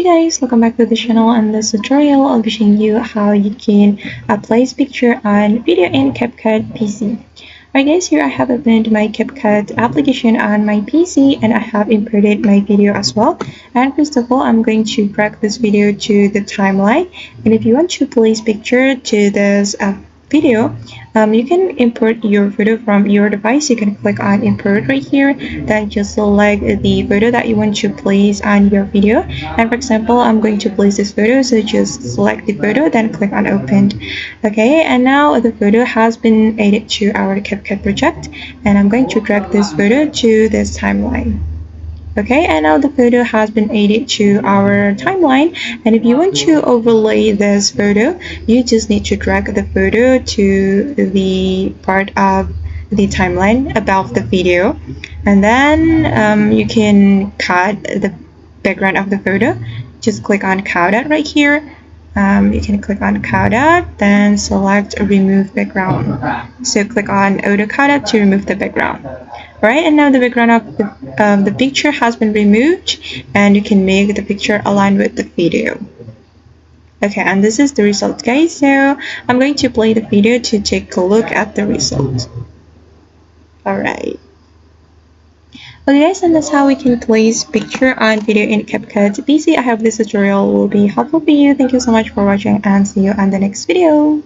guys, welcome back to the channel. In this tutorial, I'll be showing you how you can place picture and video in CapCut PC. Alright guys, here I have opened my CapCut application on my PC and I have imported my video as well. And first of all, I'm going to drag this video to the timeline. And if you want to place picture to this video, you can import your photo from your device. You can click on import right here, then just select the photo that you want to place on your video. And for example, I'm going to place this photo, so just select the photo, then click on open. Okay, and now the photo has been added to our CapCut project, and I'm going to drag this photo to this timeline. Okay, and now the photo has been added to our timeline, and if you want to overlay this photo, you just need to drag the photo to the part of the timeline above the video, and then you can cut the background of the photo. Just click on cut out right here. You can click on cut out, then select remove background. So click on auto cut out to remove the background. Alright, and now the background of the picture has been removed, and you can make the picture align with the video. Okay, and this is the result, guys. So I'm going to play the video to take a look at the result. Alright. Okay guys, and that's how we can place picture and video in CapCut PC. I hope this tutorial will be helpful for you. Thank you so much for watching and see you on the next video.